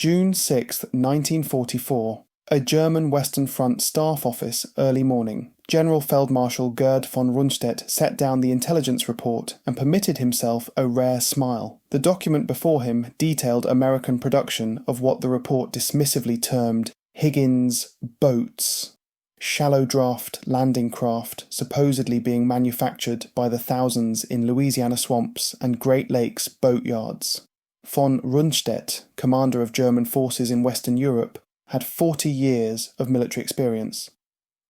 June 6, 1944. A German Western Front staff office early morning. General Feldmarschall Gerd von Rundstedt set down the intelligence report and permitted himself a rare smile. The document before him detailed American production of what the report dismissively termed Higgins' boats. Shallow draft landing craft supposedly being manufactured by the thousands in Louisiana swamps and Great Lakes boat yards. Von Rundstedt, commander of German forces in Western Europe, had 40 years of military experience.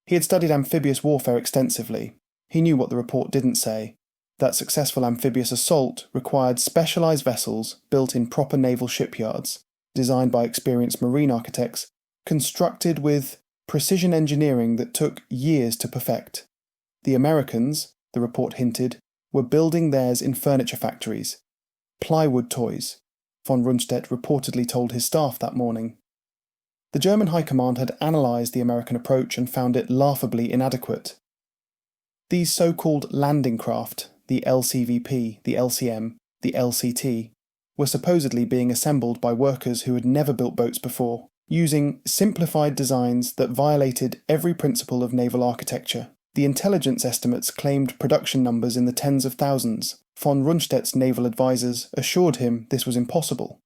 He had studied amphibious warfare extensively. He knew what the report didn't say, that successful amphibious assault required specialised vessels built in proper naval shipyards, designed by experienced marine architects, constructed with precision engineering that took years to perfect. The Americans, the report hinted, were building theirs in furniture factories. Plywood toys, von Rundstedt reportedly told his staff that morning. The German High Command had analysed the American approach and found it laughably inadequate. These so-called landing craft, the LCVP, the LCM, the LCT, were supposedly being assembled by workers who had never built boats before, using simplified designs that violated every principle of naval architecture. The intelligence estimates claimed production numbers in the tens of thousands. Von Rundstedt's naval advisors assured him this was impossible.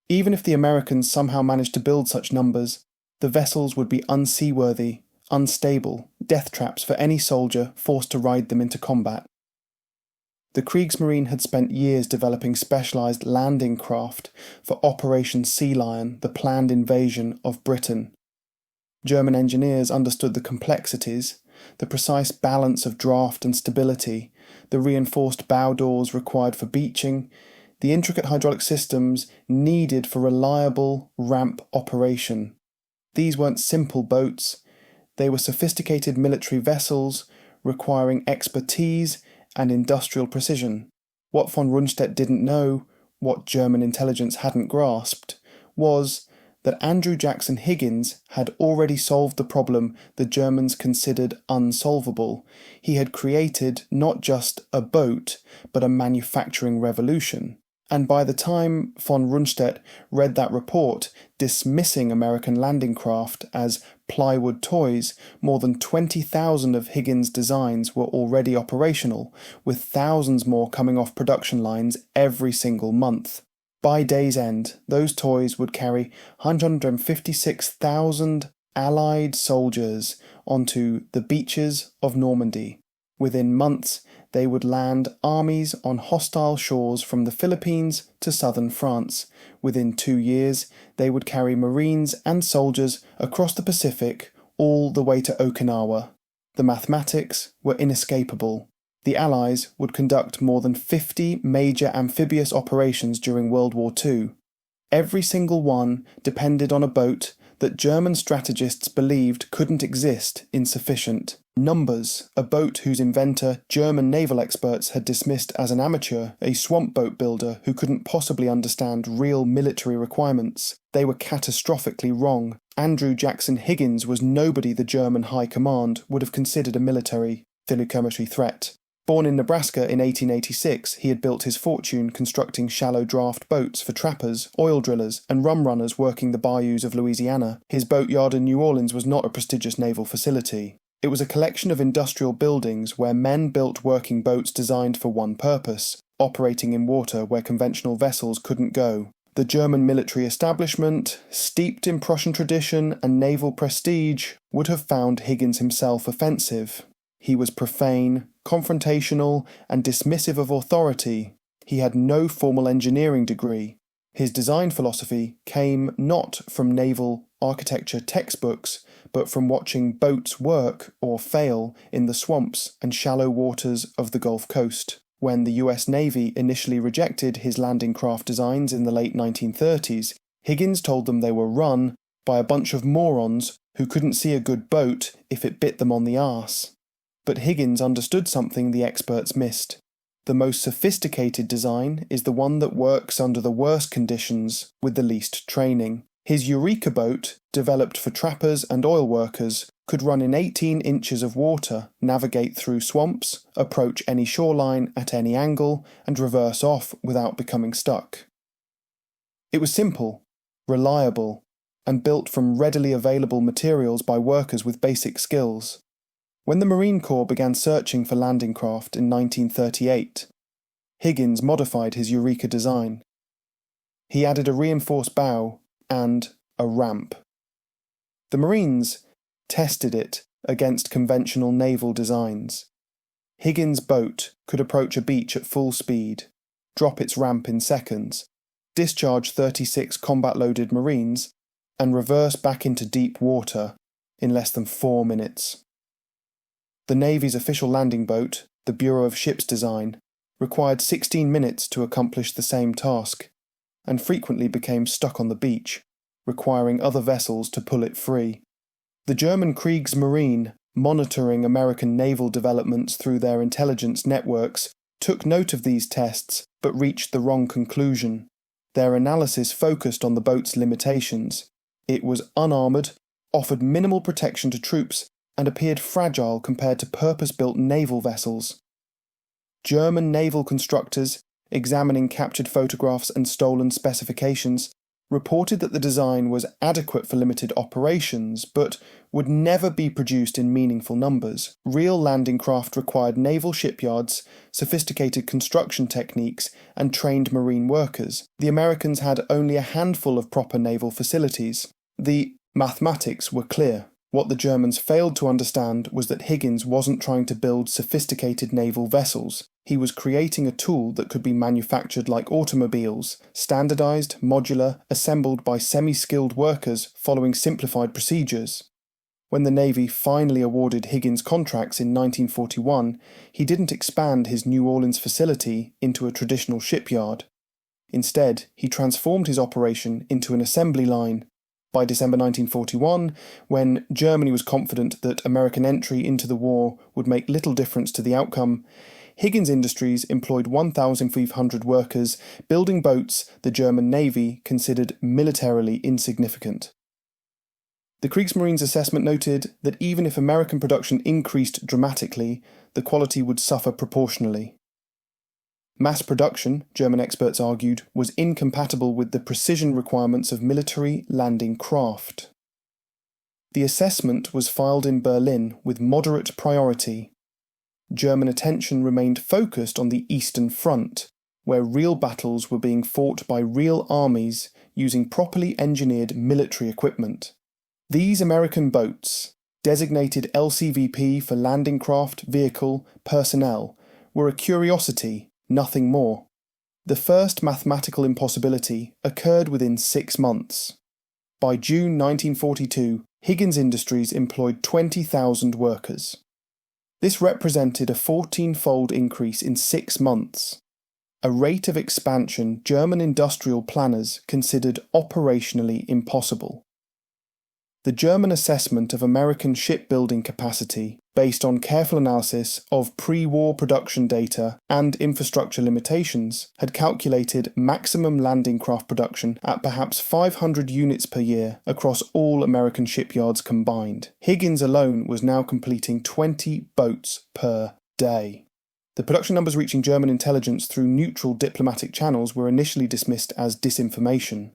Even if the Americans somehow managed to build such numbers, the vessels would be unseaworthy, unstable, death traps for any soldier forced to ride them into combat. The Kriegsmarine had spent years developing specialised landing craft for Operation Sea Lion, the planned invasion of Britain. German engineers understood the complexities, the precise balance of draft and stability, the reinforced bow doors required for beaching, the intricate hydraulic systems needed for reliable ramp operation. These weren't simple boats, they were sophisticated military vessels requiring expertise and industrial precision. What von Rundstedt didn't know, what German intelligence hadn't grasped, was that Andrew Jackson Higgins had already solved the problem the Germans considered unsolvable. He had created not just a boat, but a manufacturing revolution. And by the time von Rundstedt read that report dismissing American landing craft as plywood toys, more than 20,000 of Higgins' designs were already operational, with thousands more coming off production lines every single month. By day's end, those toys would carry 156,000 Allied soldiers onto the beaches of Normandy. Within months, they would land armies on hostile shores from the Philippines to southern France. Within 2 years, they would carry Marines and soldiers across the Pacific all the way to Okinawa. The mathematics were inescapable. The Allies would conduct more than 50 major amphibious operations during World War II. Every single one depended on a boat that German strategists believed couldn't exist in sufficient numbers. A boat whose inventor German naval experts had dismissed as an amateur, a swamp boat builder who couldn't possibly understand real military requirements. They were catastrophically wrong. Andrew Jackson Higgins was nobody the German High Command would have considered a military philochemistry threat. Born in Nebraska in 1886, he had built his fortune constructing shallow draft boats for trappers, oil drillers, and rum runners working the bayous of Louisiana. His boatyard in New Orleans was not a prestigious naval facility. It was a collection of industrial buildings where men built working boats designed for one purpose, operating in water where conventional vessels couldn't go. The German military establishment, steeped in Prussian tradition and naval prestige, would have found Higgins himself offensive. He was profane, confrontational, and dismissive of authority. He had no formal engineering degree. His design philosophy came not from naval architecture textbooks, but from watching boats work or fail in the swamps and shallow waters of the Gulf Coast. When the US Navy initially rejected his landing craft designs in the late 1930s, Higgins told them they were run by a bunch of morons who couldn't see a good boat if it bit them on the arse. But Higgins understood something the experts missed. The most sophisticated design is the one that works under the worst conditions with the least training. His Eureka boat, developed for trappers and oil workers, could run in 18 inches of water, navigate through swamps, approach any shoreline at any angle, and reverse off without becoming stuck. It was simple, reliable, and built from readily available materials by workers with basic skills. When the Marine Corps began searching for landing craft in 1938, Higgins modified his Eureka design. He added a reinforced bow and a ramp. The Marines tested it against conventional naval designs. Higgins' boat could approach a beach at full speed, drop its ramp in seconds, discharge 36 combat-loaded Marines, and reverse back into deep water in less than 4 minutes. The Navy's official landing boat, the Bureau of Ships Design, required 16 minutes to accomplish the same task, and frequently became stuck on the beach, requiring other vessels to pull it free. The German Kriegsmarine, monitoring American naval developments through their intelligence networks, took note of these tests but reached the wrong conclusion. Their analysis focused on the boat's limitations. It was unarmoured, offered minimal protection to troops, and appeared fragile compared to purpose-built naval vessels. German naval constructors, examining captured photographs and stolen specifications, reported that the design was adequate for limited operations, but would never be produced in meaningful numbers. Real landing craft required naval shipyards, sophisticated construction techniques, and trained marine workers. The Americans had only a handful of proper naval facilities. The mathematics were clear. What the Germans failed to understand was that Higgins wasn't trying to build sophisticated naval vessels. He was creating a tool that could be manufactured like automobiles, standardized, modular, assembled by semi-skilled workers following simplified procedures. When the Navy finally awarded Higgins contracts in 1941, he didn't expand his New Orleans facility into a traditional shipyard. Instead, he transformed his operation into an assembly line. By December 1941, when Germany was confident that American entry into the war would make little difference to the outcome, Higgins Industries employed 1,500 workers building boats the German Navy considered militarily insignificant. The Kriegsmarine's assessment noted that even if American production increased dramatically, the quality would suffer proportionally. Mass production, German experts argued, was incompatible with the precision requirements of military landing craft. The assessment was filed in Berlin with moderate priority. German attention remained focused on the Eastern Front, where real battles were being fought by real armies using properly engineered military equipment. These American boats, designated LCVP for landing craft, vehicle, personnel, were a curiosity, nothing more. The first mathematical impossibility occurred within 6 months. By June 1942, Higgins Industries employed 20,000 workers. This represented a 14-fold increase in 6 months, a rate of expansion German industrial planners considered operationally impossible. The German assessment of American shipbuilding capacity, based on careful analysis of pre-war production data and infrastructure limitations, had calculated maximum landing craft production at perhaps 500 units per year across all American shipyards combined. Higgins alone was now completing 20 boats per day. The production numbers reaching German intelligence through neutral diplomatic channels were initially dismissed as disinformation.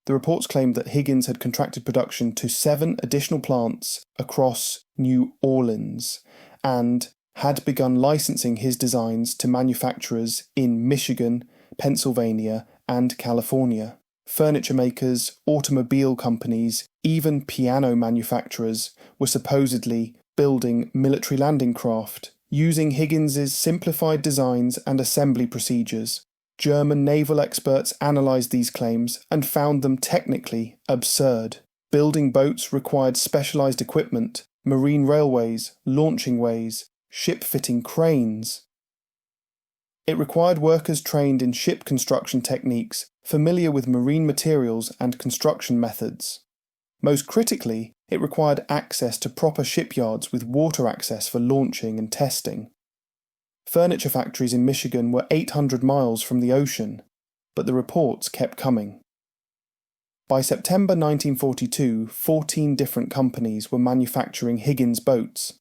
The reports claimed that Higgins had contracted production to 7 additional plants across New Orleans and had begun licensing his designs to manufacturers in Michigan, Pennsylvania, and California. Furniture makers, automobile companies, even piano manufacturers were supposedly building military landing craft, using Higgins's simplified designs and assembly procedures. German naval experts analysed these claims and found them technically absurd. Building boats required specialised equipment, marine railways, launching ways, ship-fitting cranes. It required workers trained in ship construction techniques, familiar with marine materials and construction methods. Most critically, it required access to proper shipyards with water access for launching and testing. Furniture factories in Michigan were 800 miles from the ocean, but the reports kept coming. By September 1942, 14 different companies were manufacturing Higgins boats.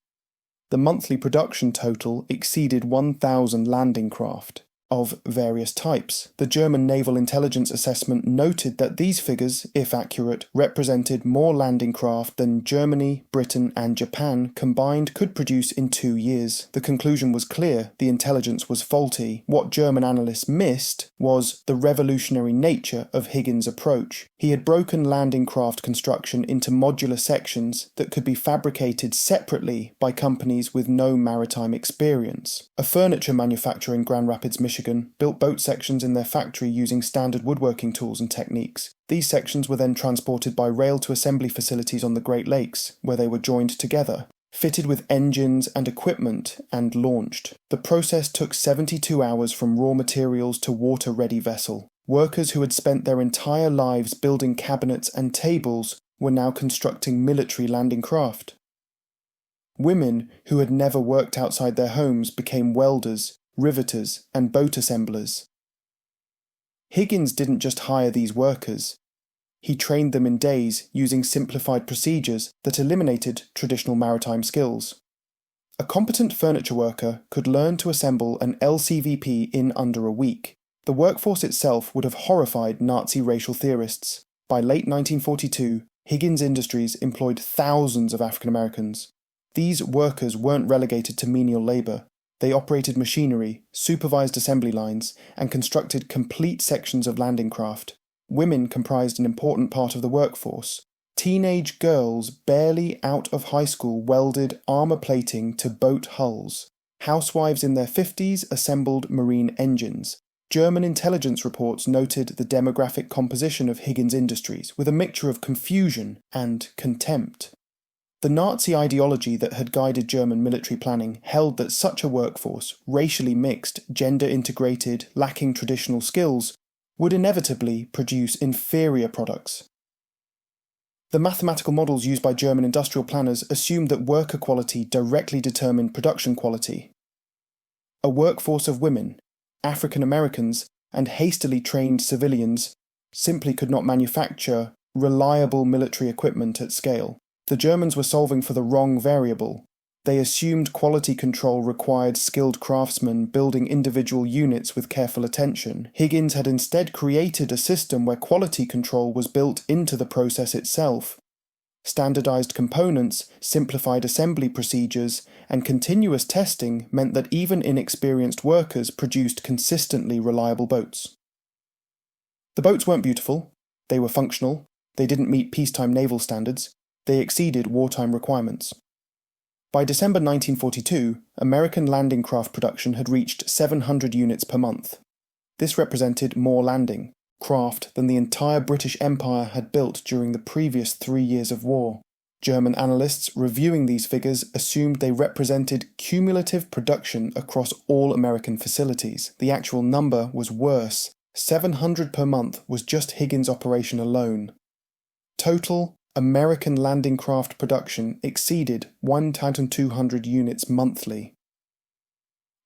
The monthly production total exceeded 1,000 landing craft. of various types. The German Naval Intelligence Assessment noted that these figures, if accurate, represented more landing craft than Germany, Britain and Japan combined could produce in 2 years. The conclusion was clear: the intelligence was faulty. What German analysts missed was the revolutionary nature of Higgins' approach. He had broken landing craft construction into modular sections that could be fabricated separately by companies with no maritime experience. A furniture manufacturer in Grand Rapids, Michigan, built boat sections in their factory using standard woodworking tools and techniques. These sections were then transported by rail to assembly facilities on the Great Lakes, where they were joined together, fitted with engines and equipment, and launched. The process took 72 hours from raw materials to water-ready vessel. Workers who had spent their entire lives building cabinets and tables were now constructing military landing craft. Women who had never worked outside their homes became welders, riveters, and boat assemblers. Higgins didn't just hire these workers. He trained them in days using simplified procedures that eliminated traditional maritime skills. A competent furniture worker could learn to assemble an LCVP in under a week. The workforce itself would have horrified Nazi racial theorists. By late 1942, Higgins Industries employed thousands of African Americans. These workers weren't relegated to menial labour. They operated machinery, supervised assembly lines, and constructed complete sections of landing craft. Women comprised an important part of the workforce. Teenage girls barely out of high school welded armour plating to boat hulls. Housewives in their 50s assembled marine engines. German intelligence reports noted the demographic composition of Higgins Industries with a mixture of confusion and contempt. The Nazi ideology that had guided German military planning held that such a workforce, racially mixed, gender-integrated, lacking traditional skills, would inevitably produce inferior products. The mathematical models used by German industrial planners assumed that worker quality directly determined production quality. A workforce of women, African Americans, and hastily trained civilians simply could not manufacture reliable military equipment at scale. The Germans were solving for the wrong variable. They assumed quality control required skilled craftsmen building individual units with careful attention. Higgins had instead created a system where quality control was built into the process itself. Standardized components, simplified assembly procedures, and continuous testing meant that even inexperienced workers produced consistently reliable boats. The boats weren't beautiful, they were functional, they didn't meet peacetime naval standards, they exceeded wartime requirements. By December 1942, American landing craft production had reached 700 units per month. This represented more landing craft than the entire British Empire had built during the previous 3 years of war. German analysts reviewing these figures assumed they represented cumulative production across all American facilities. The actual number was worse. 700 per month was just Higgins' operation alone. Total American landing craft production exceeded 1,200 units monthly.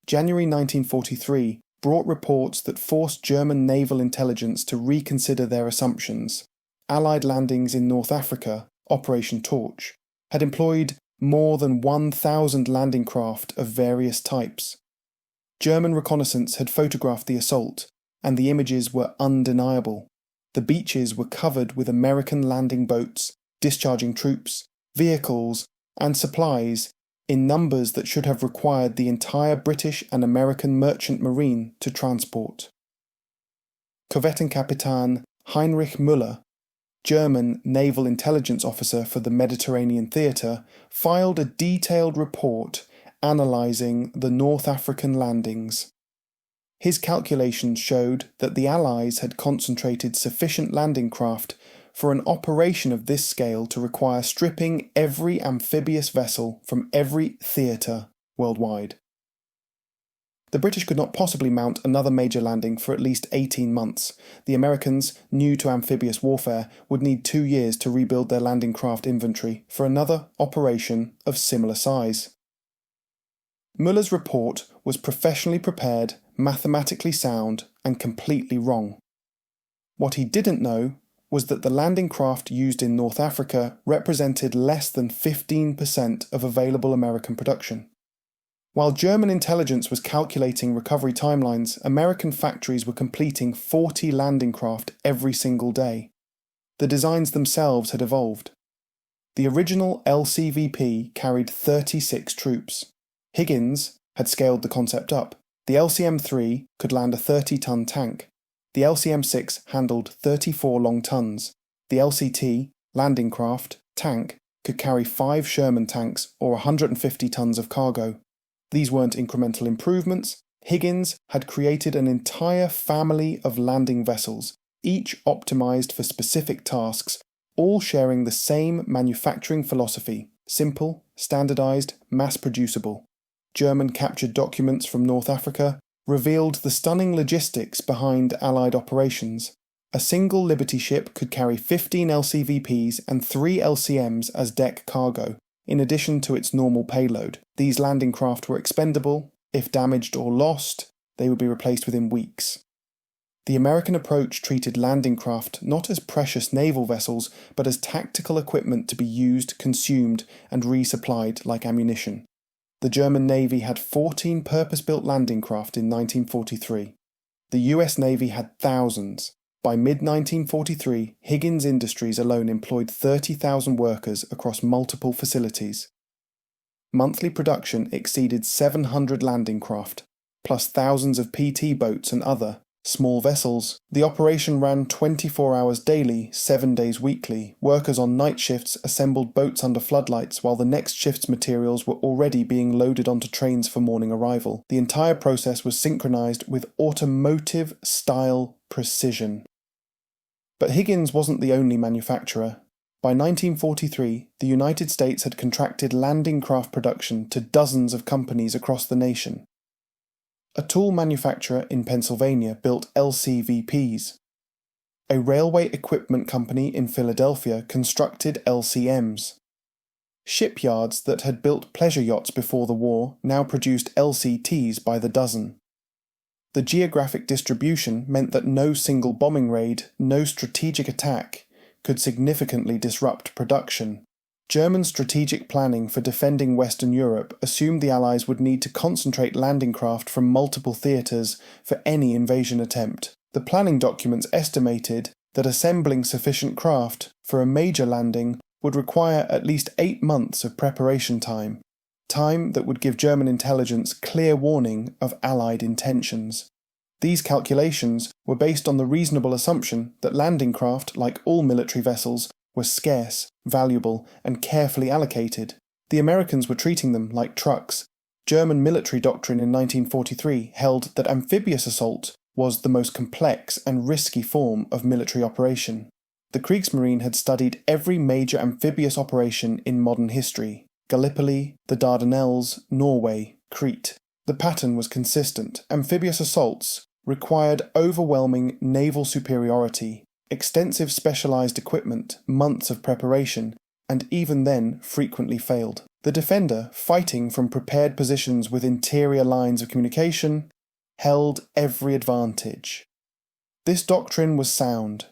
January 1943 brought reports that forced German naval intelligence to reconsider their assumptions. Allied landings in North Africa, Operation Torch, had employed more than 1,000 landing craft of various types. German reconnaissance had photographed the assault, and the images were undeniable. The beaches were covered with American landing boats, discharging troops, vehicles, and supplies in numbers that should have required the entire British and American merchant marine to transport. Korvettenkapitän Heinrich Müller, German naval intelligence officer for the Mediterranean Theatre, filed a detailed report analysing the North African landings. His calculations showed that the Allies had concentrated sufficient landing craft for an operation of this scale to require stripping every amphibious vessel from every theatre worldwide. The British could not possibly mount another major landing for at least 18 months. The Americans, new to amphibious warfare, would need 2 years to rebuild their landing craft inventory for another operation of similar size. Müller's report was professionally prepared, mathematically sound, and completely wrong. What he didn't know was that the landing craft used in North Africa represented less than 15% of available American production. While German intelligence was calculating recovery timelines, American factories were completing 40 landing craft every single day. The designs themselves had evolved. The original LCVP carried 36 troops. Higgins had scaled the concept up. The LCM-3 could land a 30-ton tank. The LCM-6 handled 34 long tons. The LCT, landing craft, tank, could carry 5 Sherman tanks or 150 tons of cargo. These weren't incremental improvements. Higgins had created an entire family of landing vessels, each optimized for specific tasks, all sharing the same manufacturing philosophy: simple, standardized, mass-producible. German captured documents from North Africa revealed the stunning logistics behind Allied operations. A single Liberty ship could carry 15 LCVPs and 3 LCMs as deck cargo, in addition to its normal payload. These landing craft were expendable. If damaged or lost, they would be replaced within weeks. The American approach treated landing craft not as precious naval vessels, but as tactical equipment to be used, consumed, and resupplied like ammunition. The German Navy had 14 purpose-built landing craft in 1943. The US Navy had thousands. By mid-1943, Higgins Industries alone employed 30,000 workers across multiple facilities. Monthly production exceeded 700 landing craft, plus thousands of PT boats and other small vessels. The operation ran 24 hours daily, 7 days weekly. Workers on night shifts assembled boats under floodlights while the next shift's materials were already being loaded onto trains for morning arrival. The entire process was synchronized with automotive-style precision. But Higgins wasn't the only manufacturer. By 1943, the United States had contracted landing craft production to dozens of companies across the nation. A tool manufacturer in Pennsylvania built LCVPs. A railway equipment company in Philadelphia constructed LCMs. Shipyards that had built pleasure yachts before the war now produced LCTs by the dozen. The geographic distribution meant that no single bombing raid, no strategic attack, could significantly disrupt production. German strategic planning for defending Western Europe assumed the Allies would need to concentrate landing craft from multiple theatres for any invasion attempt. The planning documents estimated that assembling sufficient craft for a major landing would require at least 8 months of preparation time that would give German intelligence clear warning of Allied intentions. These calculations were based on the reasonable assumption that landing craft, like all military vessels, were scarce, valuable, and carefully allocated. The Americans were treating them like trucks. German military doctrine in 1943 held that amphibious assault was the most complex and risky form of military operation. The Kriegsmarine had studied every major amphibious operation in modern history: Gallipoli, the Dardanelles, Norway, Crete. The pattern was consistent. Amphibious assaults required overwhelming naval superiority, extensive specialized equipment, months of preparation, and even then frequently failed. The defender, fighting from prepared positions with interior lines of communication, held every advantage. This doctrine was sound.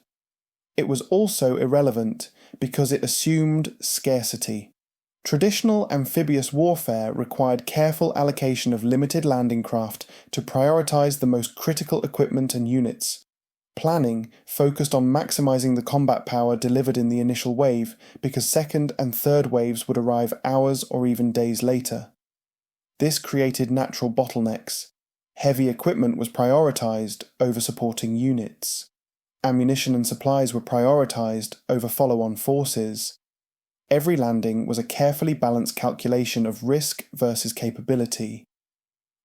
It was also irrelevant because it assumed scarcity. Traditional amphibious warfare required careful allocation of limited landing craft to prioritize the most critical equipment and units. Planning focused on maximizing the combat power delivered in the initial wave because second and third waves would arrive hours or even days later. This created natural bottlenecks. Heavy equipment was prioritized over supporting units. Ammunition and supplies were prioritized over follow-on forces. Every landing was a carefully balanced calculation of risk versus capability.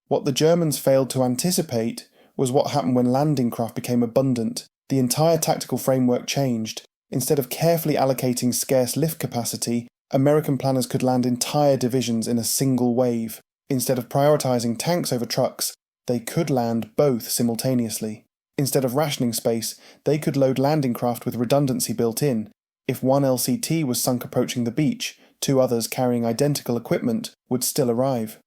What the Germans failed to anticipate was what happened when landing craft became abundant. The entire tactical framework changed. Instead of carefully allocating scarce lift capacity, American planners could land entire divisions in a single wave. Instead of prioritizing tanks over trucks, they could land both simultaneously. Instead of rationing space, they could load landing craft with redundancy built in. If one LCT was sunk approaching the beach, 2 others carrying identical equipment would still arrive.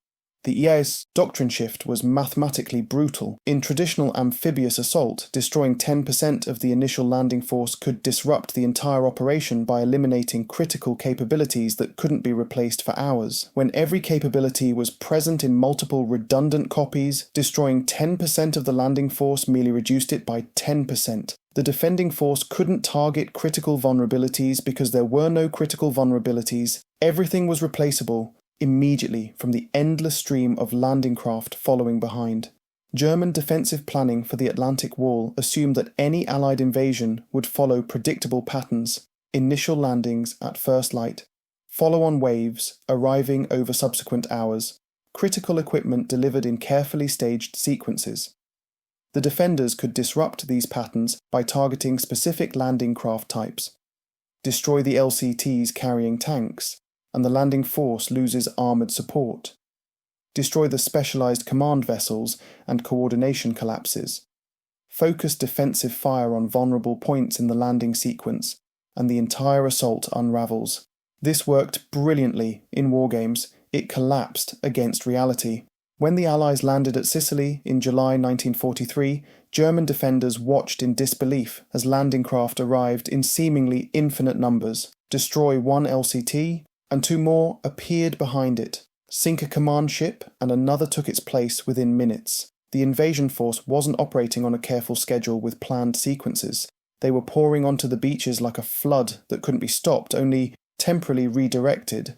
The EE's doctrine shift was mathematically brutal. In traditional amphibious assault, destroying 10% of the initial landing force could disrupt the entire operation by eliminating critical capabilities that couldn't be replaced for hours. When every capability was present in multiple redundant copies, destroying 10% of the landing force merely reduced it by 10%. The defending force couldn't target critical vulnerabilities because there were no critical vulnerabilities. Everything was replaceable immediately from the endless stream of landing craft following behind. German defensive planning for the Atlantic Wall assumed that any Allied invasion would follow predictable patterns: initial landings at first light, follow-on waves arriving over subsequent hours, critical equipment delivered in carefully staged sequences. The defenders could disrupt these patterns by targeting specific landing craft types, destroy the LCTs carrying tanks, and the landing force loses armoured support, destroy the specialised command vessels and coordination collapses, focus defensive fire on vulnerable points in the landing sequence, and the entire assault unravels. This worked brilliantly in wargames. It collapsed against reality. When the Allies landed at Sicily in July 1943, German defenders watched in disbelief as landing craft arrived in seemingly infinite numbers, destroy one LCT, and two more appeared behind it, sink a command ship, and another took its place within minutes. The invasion force wasn't operating on a careful schedule with planned sequences. They were pouring onto the beaches like a flood that couldn't be stopped, only temporarily redirected.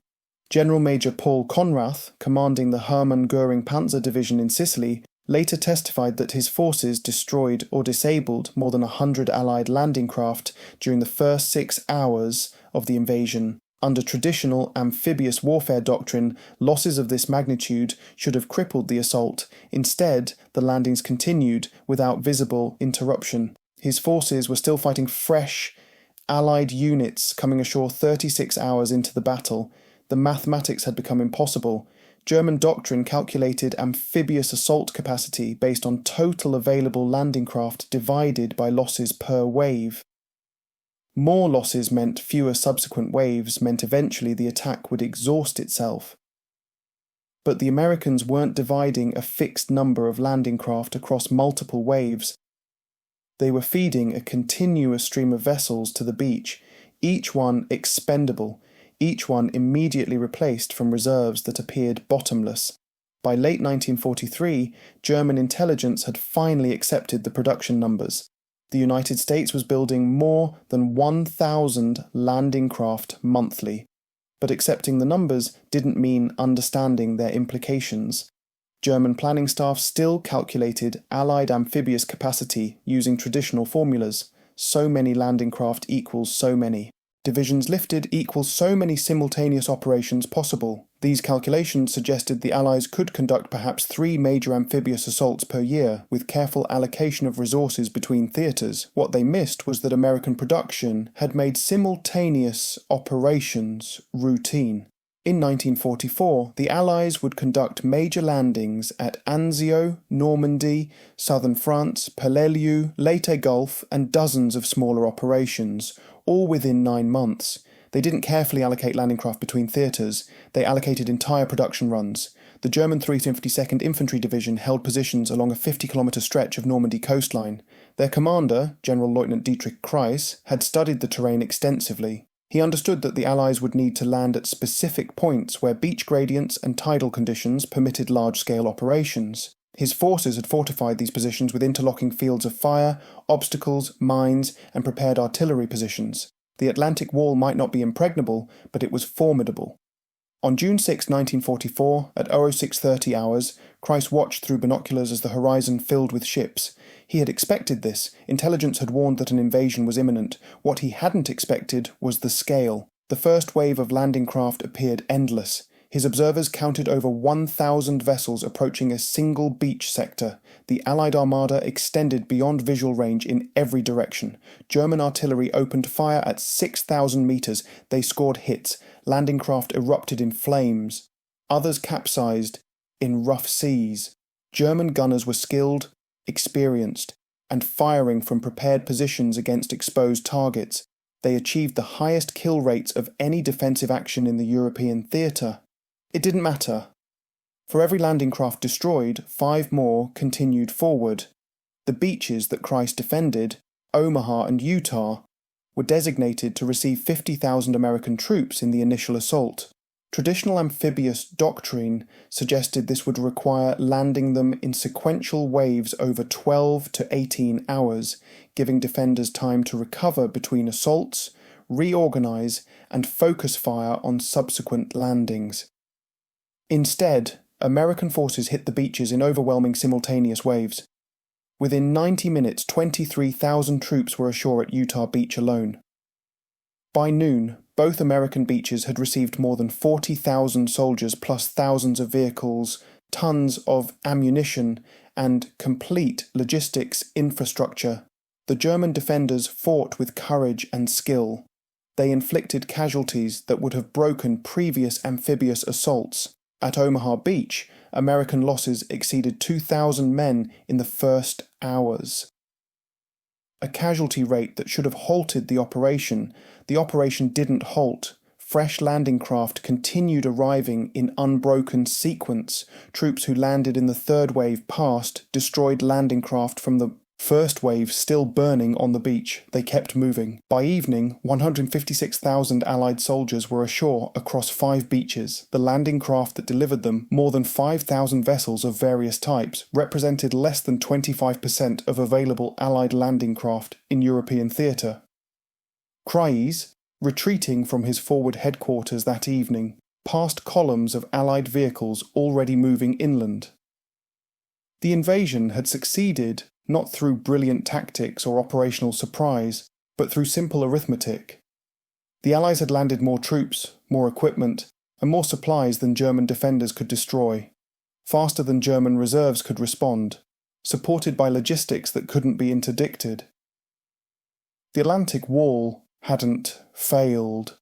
General Major Paul Conrath, commanding the Hermann Göring Panzer Division in Sicily, later testified that his forces destroyed or disabled more than 100 Allied landing craft during the first 6 hours of the invasion. Under traditional amphibious warfare doctrine, losses of this magnitude should have crippled the assault. Instead, the landings continued without visible interruption. His forces were still fighting fresh Allied units coming ashore 36 hours into the battle. The mathematics had become impossible. German doctrine calculated amphibious assault capacity based on total available landing craft divided by losses per wave. More losses meant fewer subsequent waves, meant eventually the attack would exhaust itself. But the Americans weren't dividing a fixed number of landing craft across multiple waves. They were feeding a continuous stream of vessels to the beach, each one expendable, each one immediately replaced from reserves that appeared bottomless. By late 1943, German intelligence had finally accepted the production numbers. The United States was building more than 1,000 landing craft monthly, but accepting the numbers didn't mean understanding their implications. German planning staff still calculated Allied amphibious capacity using traditional formulas. So many landing craft equals so many. Divisions lifted equals so many simultaneous operations possible. These calculations suggested the Allies could conduct perhaps 3 major amphibious assaults per year, with careful allocation of resources between theatres. What they missed was that American production had made simultaneous operations routine. In 1944, the Allies would conduct major landings at Anzio, Normandy, southern France, Peleliu, Leyte Gulf, and dozens of smaller operations, all within 9 months. They didn't carefully allocate landing craft between theatres, they allocated entire production runs. The German 352nd Infantry Division held positions along a 50-kilometre stretch of Normandy coastline. Their commander, General Lieutenant Dietrich Kreis, had studied the terrain extensively. He understood that the Allies would need to land at specific points where beach gradients and tidal conditions permitted large-scale operations. His forces had fortified these positions with interlocking fields of fire, obstacles, mines, and prepared artillery positions. The Atlantic Wall might not be impregnable, but it was formidable. On June 6, 1944, at 0630 hours, Kreis watched through binoculars as the horizon filled with ships. He had expected this. Intelligence had warned that an invasion was imminent. What he hadn't expected was the scale. The first wave of landing craft appeared endless. His observers counted over 1,000 vessels approaching a single beach sector. The Allied armada extended beyond visual range in every direction. German artillery opened fire at 6,000 metres. They scored hits. Landing craft erupted in flames. Others capsized in rough seas. German gunners were skilled, experienced, and firing from prepared positions against exposed targets. They achieved the highest kill rates of any defensive action in the European theatre. It didn't matter. For every landing craft destroyed, 5 more continued forward. The beaches that Christ defended, Omaha and Utah, were designated to receive 50,000 American troops in the initial assault. Traditional amphibious doctrine suggested this would require landing them in sequential waves over 12 to 18 hours, giving defenders time to recover between assaults, reorganize, and focus fire on subsequent landings. Instead, American forces hit the beaches in overwhelming simultaneous waves. Within 90 minutes, 23,000 troops were ashore at Utah Beach alone. By noon, both American beaches had received more than 40,000 soldiers plus thousands of vehicles, tons of ammunition, and complete logistics infrastructure. The German defenders fought with courage and skill. They inflicted casualties that would have broken previous amphibious assaults. At Omaha Beach, American losses exceeded 2,000 men in the first hours. A casualty rate that should have halted the operation didn't halt. Fresh landing craft continued arriving in unbroken sequence. Troops who landed in the third wave passed, destroyed landing craft from the first wave still burning on the beach. They kept moving. By evening, 156,000 Allied soldiers were ashore across 5 beaches. The landing craft that delivered them, more than 5,000 vessels of various types, represented less than 25% of available Allied landing craft in European theatre. Kreiz, retreating from his forward headquarters that evening, passed columns of Allied vehicles already moving inland. The invasion had succeeded not through brilliant tactics or operational surprise, but through simple arithmetic. The Allies had landed more troops, more equipment, and more supplies than German defenders could destroy, faster than German reserves could respond, supported by logistics that couldn't be interdicted. The Atlantic Wall hadn't failed.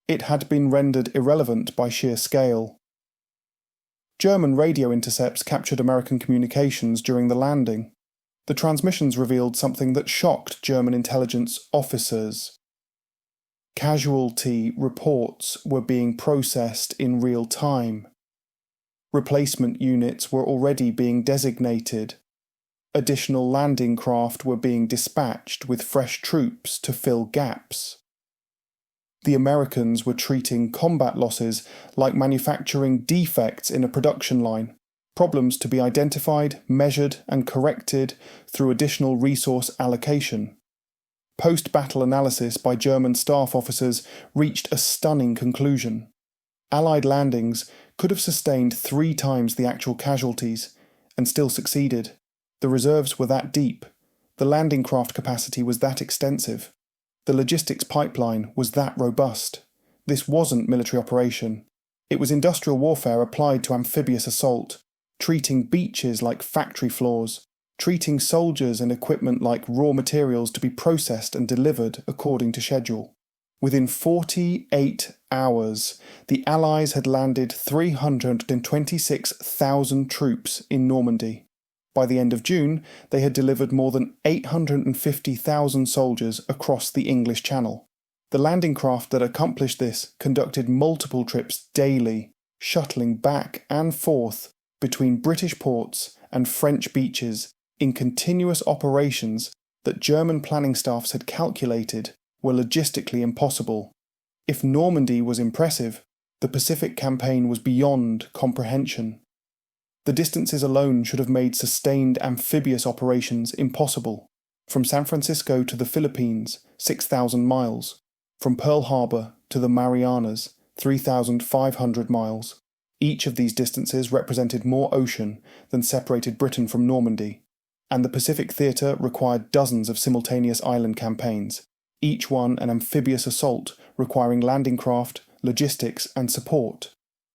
It had been rendered irrelevant by sheer scale. German radio intercepts captured American communications during the landing. The transmissions revealed something that shocked German intelligence officers. Casualty reports were being processed in real time. Replacement units were already being designated. Additional landing craft were being dispatched with fresh troops to fill gaps. The Americans were treating combat losses like manufacturing defects in a production line, problems to be identified, measured, and corrected through additional resource allocation. Post-battle analysis by German staff officers reached a stunning conclusion. Allied landings could have sustained 3 times the actual casualties, and still succeeded. The reserves were that deep. The landing craft capacity was that extensive. The logistics pipeline was that robust. This wasn't military operation. It was industrial warfare applied to amphibious assault, treating beaches like factory floors, treating soldiers and equipment like raw materials to be processed and delivered according to schedule. Within 48 hours, the Allies had landed 326,000 troops in Normandy. By the end of June, they had delivered more than 850,000 soldiers across the English Channel. The landing craft that accomplished this conducted multiple trips daily, shuttling back and forth between British ports and French beaches in continuous operations that German planning staffs had calculated were logistically impossible. If Normandy was impressive, the Pacific campaign was beyond comprehension. The distances alone should have made sustained amphibious operations impossible. From San Francisco to the Philippines, 6,000 miles. From Pearl Harbor to the Marianas, 3,500 miles. Each of these distances represented more ocean than separated Britain from Normandy, and the Pacific theatre required dozens of simultaneous island campaigns, each one an amphibious assault requiring landing craft, logistics, and support.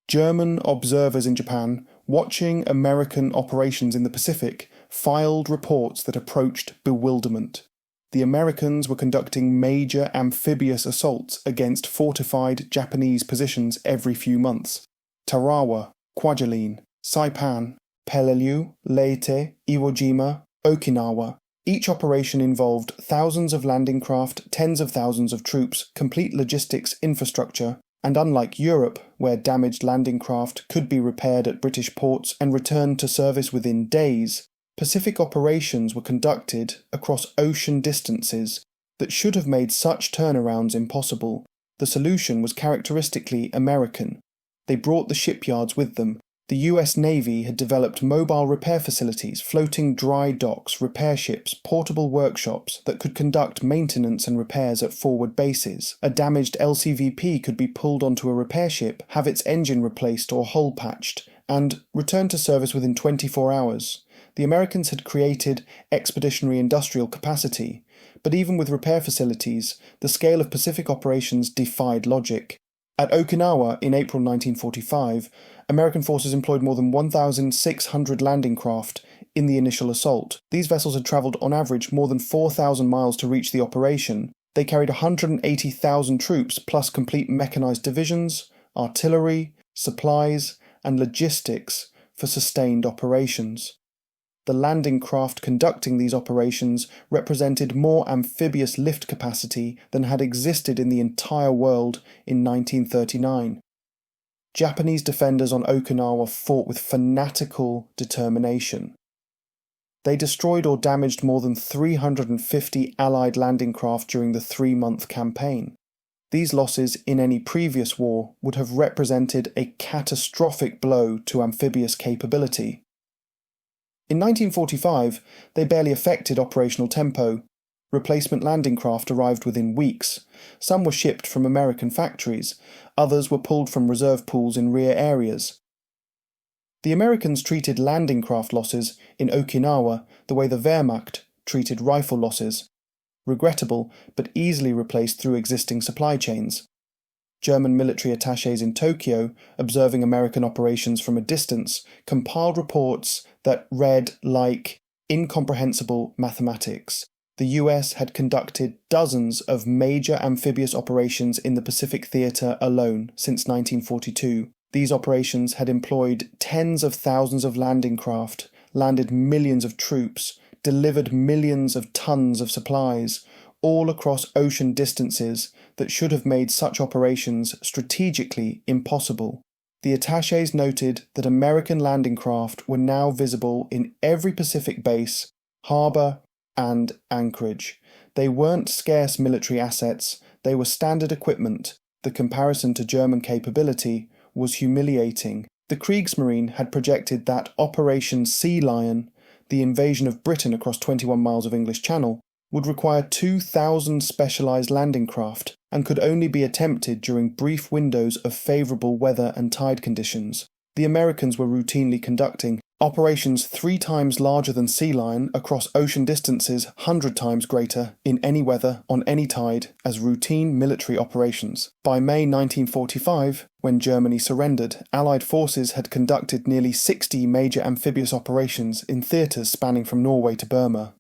German observers in Japan, watching American operations in the Pacific, filed reports that approached bewilderment. The Americans were conducting major amphibious assaults against fortified Japanese positions every few months. Tarawa, Kwajalein, Saipan, Peleliu, Leyte, Iwo Jima, Okinawa. Each operation involved thousands of landing craft, tens of thousands of troops, complete logistics infrastructure, And unlike Europe, where damaged landing craft could be repaired at British ports and returned to service within days, Pacific operations were conducted across ocean distances that should have made such turnarounds impossible. The solution was characteristically American. They brought the shipyards with them. The US Navy had developed mobile repair facilities, floating dry docks, repair ships, portable workshops that could conduct maintenance and repairs at forward bases. A damaged LCVP could be pulled onto a repair ship, have its engine replaced or hull patched, and return to service within 24 hours. The Americans had created expeditionary industrial capacity, but even with repair facilities, the scale of Pacific operations defied logic. At Okinawa in April 1945, American forces employed more than 1,600 landing craft in the initial assault. These vessels had travelled on average more than 4,000 miles to reach the operation. They carried 180,000 troops plus complete mechanised divisions, artillery, supplies, and logistics for sustained operations. The landing craft conducting these operations represented more amphibious lift capacity than had existed in the entire world in 1939. Japanese defenders on Okinawa fought with fanatical determination. They destroyed or damaged more than 350 Allied landing craft during the 3-month campaign. These losses in any previous war would have represented a catastrophic blow to amphibious capability. In 1945, they barely affected operational tempo. Replacement landing craft arrived within weeks. Some were shipped from American factories, others were pulled from reserve pools in rear areas. The Americans treated landing craft losses in Okinawa the way the Wehrmacht treated rifle losses, regrettable but easily replaced through existing supply chains. German military attachés in Tokyo, observing American operations from a distance, compiled reports that read like incomprehensible mathematics. The US had conducted dozens of major amphibious operations in the Pacific Theatre alone since 1942. These operations had employed tens of thousands of landing craft, landed millions of troops, delivered millions of tons of supplies, all across ocean distances that should have made such operations strategically impossible. The attachés noted that American landing craft were now visible in every Pacific base, harbour, and anchorage. They weren't scarce military assets, they were standard equipment. The comparison to German capability was humiliating. The Kriegsmarine had projected that Operation Sea Lion, the invasion of Britain across 21 miles of English Channel, would require 2,000 specialised landing craft and could only be attempted during brief windows of favourable weather and tide conditions. The Americans were routinely conducting operations 3 times larger than Sea Lion across ocean distances 100 times greater in any weather on any tide as routine military operations. By May 1945, when Germany surrendered, Allied forces had conducted nearly 60 major amphibious operations in theatres spanning from Norway to Burma.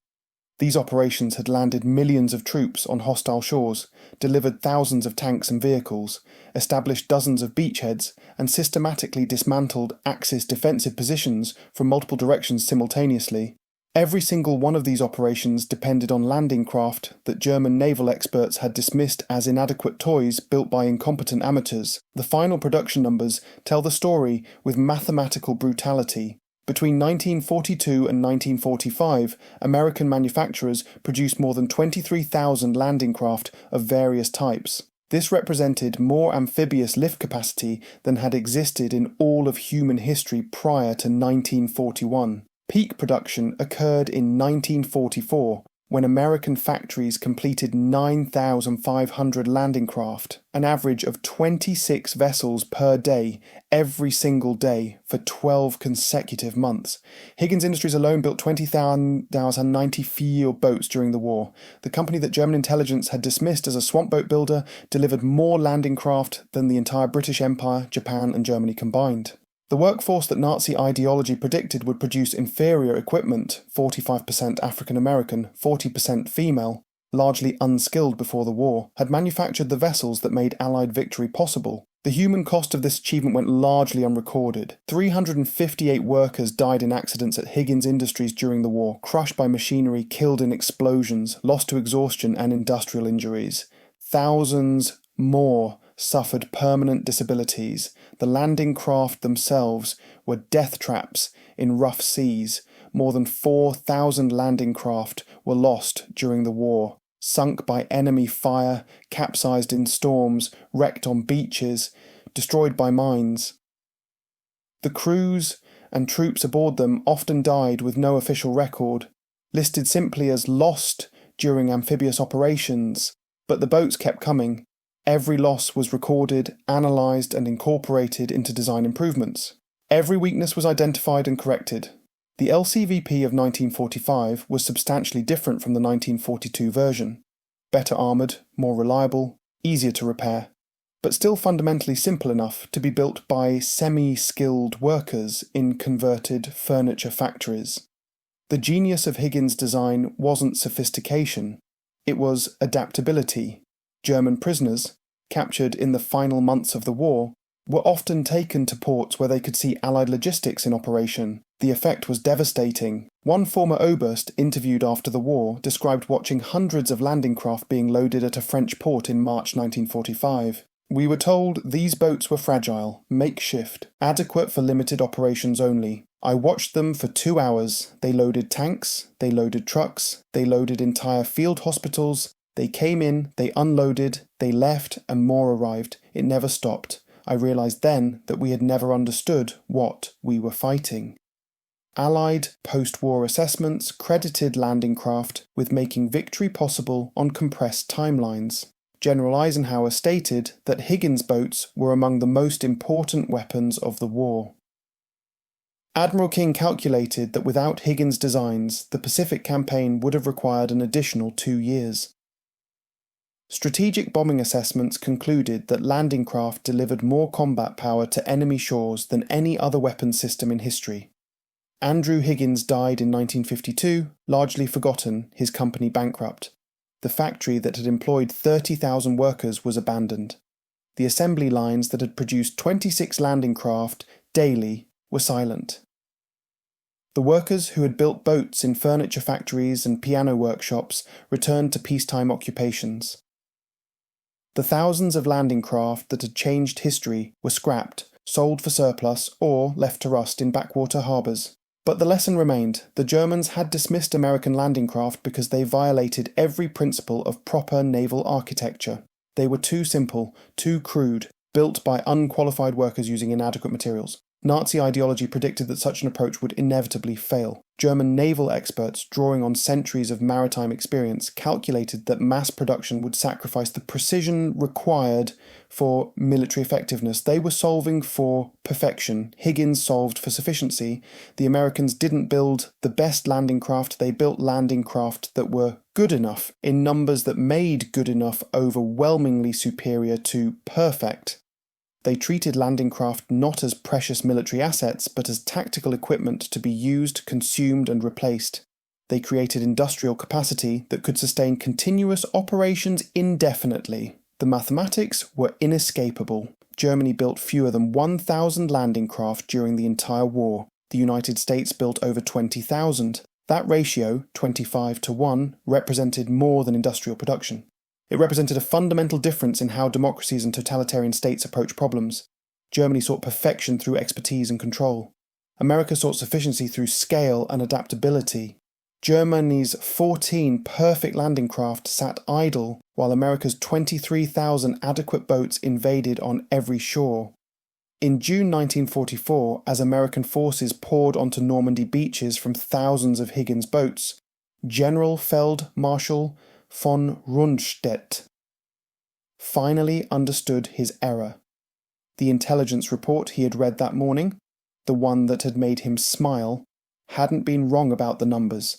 These operations had landed millions of troops on hostile shores, delivered thousands of tanks and vehicles, established dozens of beachheads, and systematically dismantled Axis defensive positions from multiple directions simultaneously. Every single one of these operations depended on landing craft that German naval experts had dismissed as inadequate toys built by incompetent amateurs. The final production numbers tell the story with mathematical brutality. Between 1942 and 1945, American manufacturers produced more than 23,000 landing craft of various types. This represented more amphibious lift capacity than had existed in all of human history prior to 1941. Peak production occurred in 1944, when American factories completed 9,500 landing craft, an average of 26 vessels per day, every single day, for 12 consecutive months. Higgins Industries alone built 20,094 boats during the war. The company that German intelligence had dismissed as a swamp boat builder delivered more landing craft than the entire British Empire, Japan, and Germany combined. The workforce that Nazi ideology predicted would produce inferior equipment, 45% African American, 40% female, largely unskilled before the war, had manufactured the vessels that made Allied victory possible. The human cost of this achievement went largely unrecorded. 358 workers died in accidents at Higgins Industries during the war, crushed by machinery, killed in explosions, lost to exhaustion and industrial injuries. Thousands more suffered permanent disabilities. The landing craft themselves were death traps in rough seas. More than 4,000 landing craft were lost during the war, sunk by enemy fire, capsized in storms, wrecked on beaches, destroyed by mines. The crews and troops aboard them often died with no official record, listed simply as lost during amphibious operations, but the boats kept coming. Every loss was recorded, analysed and incorporated into design improvements. Every weakness was identified and corrected. The LCVP of 1945 was substantially different from the 1942 version. Better armoured, more reliable, easier to repair, but still fundamentally simple enough to be built by semi-skilled workers in converted furniture factories. The genius of Higgins' design wasn't sophistication, it was adaptability. German prisoners, captured in the final months of the war, were often taken to ports where they could see Allied logistics in operation. The effect was devastating. One former Oberst interviewed after the war described watching hundreds of landing craft being loaded at a French port in March 1945. We were told these boats were fragile, makeshift, adequate for limited operations only. I watched them for 2 hours. They loaded tanks, they loaded trucks, they loaded entire field hospitals. They came in, they unloaded, they left, and more arrived. It never stopped. I realised then that we had never understood what we were fighting. Allied post-war assessments credited landing craft with making victory possible on compressed timelines. General Eisenhower stated that Higgins boats were among the most important weapons of the war. Admiral King calculated that without Higgins' designs, the Pacific campaign would have required an additional 2 years. Strategic bombing assessments concluded that landing craft delivered more combat power to enemy shores than any other weapon system in history. Andrew Higgins died in 1952, largely forgotten, his company bankrupt. The factory that had employed 30,000 workers was abandoned. The assembly lines that had produced 26 landing craft daily were silent. The workers who had built boats in furniture factories and piano workshops returned to peacetime occupations. The thousands of landing craft that had changed history were scrapped, sold for surplus, or left to rust in backwater harbours. But the lesson remained. The Germans had dismissed American landing craft because they violated every principle of proper naval architecture. They were too simple, too crude, built by unqualified workers using inadequate materials. Nazi ideology predicted that such an approach would inevitably fail. German naval experts, drawing on centuries of maritime experience, calculated that mass production would sacrifice the precision required for military effectiveness. They were solving for perfection. Higgins solved for sufficiency. The Americans didn't build the best landing craft, they built landing craft that were good enough, in numbers that made good enough overwhelmingly superior to perfect. They treated landing craft not as precious military assets, but as tactical equipment to be used, consumed and replaced. They created industrial capacity that could sustain continuous operations indefinitely. The mathematics were inescapable. Germany built fewer than 1,000 landing craft during the entire war. The United States built over 20,000. That ratio, 25-1, represented more than industrial production. It represented a fundamental difference in how democracies and totalitarian states approach problems. Germany sought perfection through expertise and control. America sought sufficiency through scale and adaptability. Germany's 14 perfect landing craft sat idle, while America's 23,000 adequate boats invaded on every shore. In June 1944, as American forces poured onto Normandy beaches from thousands of Higgins boats, General Marshal von Rundstedt finally understood his error. The intelligence report he had read that morning, the one that had made him smile, hadn't been wrong about the numbers.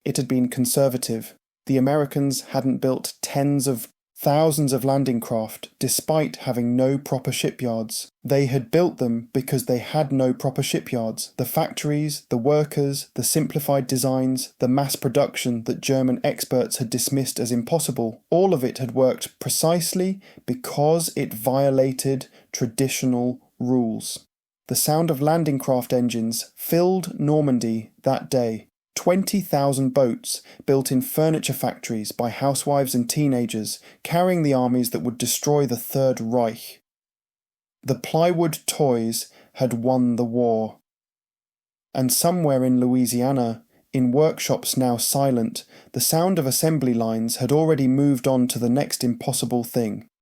It had been conservative. The Americans hadn't built tens of thousands of landing craft despite having no proper shipyards. They had built them because they had no proper shipyards. The factories, the workers, the simplified designs, the mass production that German experts had dismissed as impossible, all of it had worked precisely because it violated traditional rules. The sound of landing craft engines filled Normandy that day. 20,000 boats built in furniture factories by housewives and teenagers carrying the armies that would destroy the Third Reich. The plywood toys had won the war. And somewhere in Louisiana, in workshops now silent, the sound of assembly lines had already moved on to the next impossible thing.